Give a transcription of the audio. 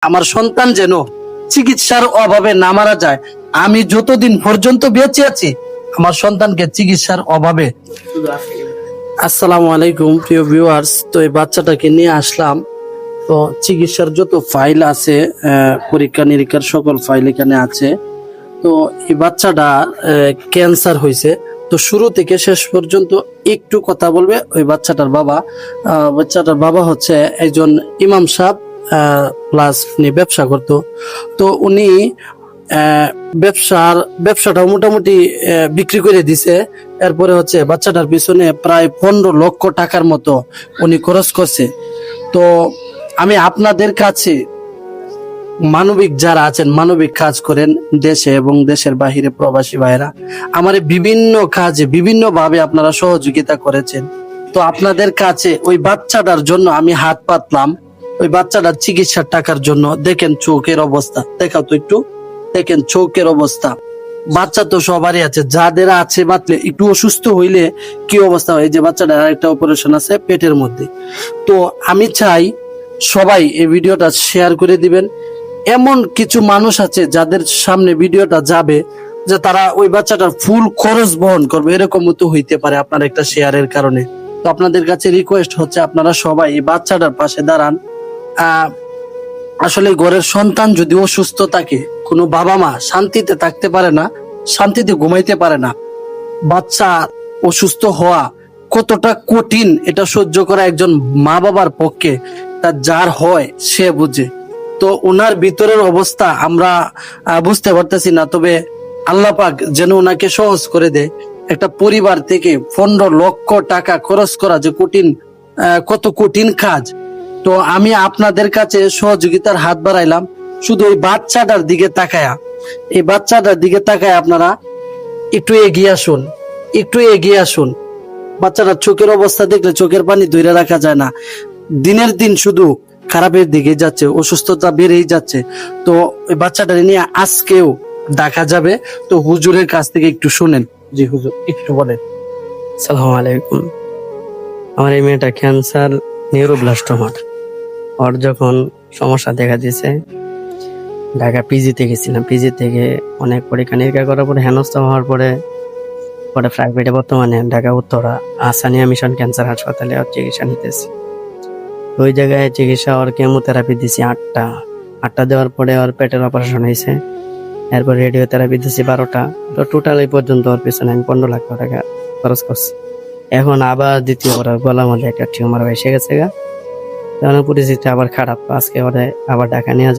আমার সন্তান যেন চিকিৎসার অভাবে না মারা যায়। আমি যতদিন পর্যন্ত বেঁচে আছি আমার সন্তানকে চিকিৎসার অভাবে। আসসালামু আলাইকুম প্রিয় ভিউয়ার্স, তো এই বাচ্চাটাকে নিয়ে আসলাম। তো চিকিৎসার যত ফাইল আছে, পরীক্ষা নিরীক্ষার সকল ফাইল এখানে আছে। তো এই বাচ্চাটা ক্যান্সার হয়েছে। তো শুরু থেকে শেষ পর্যন্ত একটু কথা বলবে ওই বাচ্চাটার বাবা। বাচ্চাটার বাবা হচ্ছে একজন ইমাম সাহেব, প্লাস উনি ব্যবসা করতো। তো উনি ব্যবসাটা মোটামুটি বিক্রি করে দিছে। এরপরে হচ্ছে বাচ্চাটার পিছনে প্রায় 15 লক্ষ টাকার মতো উনি খরচ করছে। তো আমি আপনাদের কাছে, মানবিক যারা আছেন, মানবিক কাজ করেন দেশে এবং দেশের বাহিরে প্রবাসী ভাইরা, আমার বিভিন্ন কাজে বিভিন্ন ভাবে আপনারা সহযোগিতা করেছেন। তো আপনাদের কাছে ওই বাচ্চাটার জন্য আমি হাত পাতলাম, ওই বাচ্চাটার চিকিৎসার টাকার জন্য। দেখেন চোখের অবস্থা, দেখাও তো একটু, দেখেন চোখের অবস্থা। বাচ্চা তো সবারই আছে, যাদের আছে বাতলে একটু অসুস্থ হইলে কি অবস্থা হয়। এই যে বাচ্চাটার আরেকটা অপারেশন আছে পেটের মধ্যে। তো আমি চাই সবাই এই ভিডিওটা শেয়ার করে দিবেন। এমন কিছু মানুষ আছে যাদের সামনে ভিডিওটা যাবে যে তারা ওই বাচ্চাটার ফুল খরচ বহন করবে, এরকম তো হইতে পারে আপনার একটা শেয়ারের কারণে। তো আপনাদের কাছে রিকোয়েস্ট হচ্ছে আপনারা সবাই এই বাচ্চাটার পাশে দাঁড়ান। আসলে ঘরের সন্তান যদি অসুস্থ থাকে, কোনো বাবা মা শান্তিতে থাকতে পারে না, শান্তিতে ঘুমাইতে পারে না। বাচ্চা অসুস্থ হওয়া কতটা কঠিন এটা সহ্য করা একজন মা বাবার পক্ষে, তা যার হয় সে বুঝে। তো ওনার ভিতরের অবস্থা আমরা বুঝতে পারতেছি না, তবে আল্লাহ পাক যেন ওনাকে সহজ করে দেয়। একটা পরিবার থেকে 15 লক্ষ টাকা খরচ করা যে কঠিন, কত কঠিন কাজ। তো আমি আপনাদের কাছে সহযোগিতার হাত বাড়াইলাম। শুধু এই বাচ্চাটার দিকে তাকায়া, এই বাচ্চাটার দিকে তাকায় আপনারা একটু এগিয়ে আসুন, একটু এগিয়ে আসুন। বাচ্চাটার চোখের অবস্থা দেখলে চোখের পানি ধরে রাখা যায় না। দিনের দিন শুধু খারাপের দিকে যাচ্ছে, অসুস্থতা বেড়েই যাচ্ছে। তো ওই বাচ্চাটা নিয়ে আজকেও দেখা যাবে। তো হুজুরের কাছ থেকে একটু শুনেন। জি হুজুর, একটু বলেন। সালাম আলাইকুম। আমার এই মেয়েটা ক্যান্সার, নিউরোব্লাস্টোমা। ওর যখন সমস্যা দেখা দিয়েছে, ঢাকা পিজিতে গেছিলাম। পিজি থেকে অনেক পরীক্ষা নিরীক্ষা করার পরে হেনস্থা হওয়ার পরে পরে প্রাইভেটে বর্তমানে ঢাকা উত্তরা আসানিয়া মিশন ক্যান্সার হাসপাতালে ওর চিকিৎসা নিতেছি। ওই জায়গায় চিকিৎসা, ওর কেমোথেরাপি দিছি 8টা দেওয়ার পরে ওর পেটের অপারেশন হয়েছে। এরপর রেডিওথেরাপি দিছি 12টা। তো টোটাল এই পর্যন্ত ওর পিছনে আমি 15 লাখ টাকা খরচ করছি। এখন আবার দ্বিতীয় ওর গলার মধ্যে একটা টিউমার এসে গেছে গা। পরিস্থিতি আবার খারাপ। আজকে ওরে আবার ঢাকা নিয়ে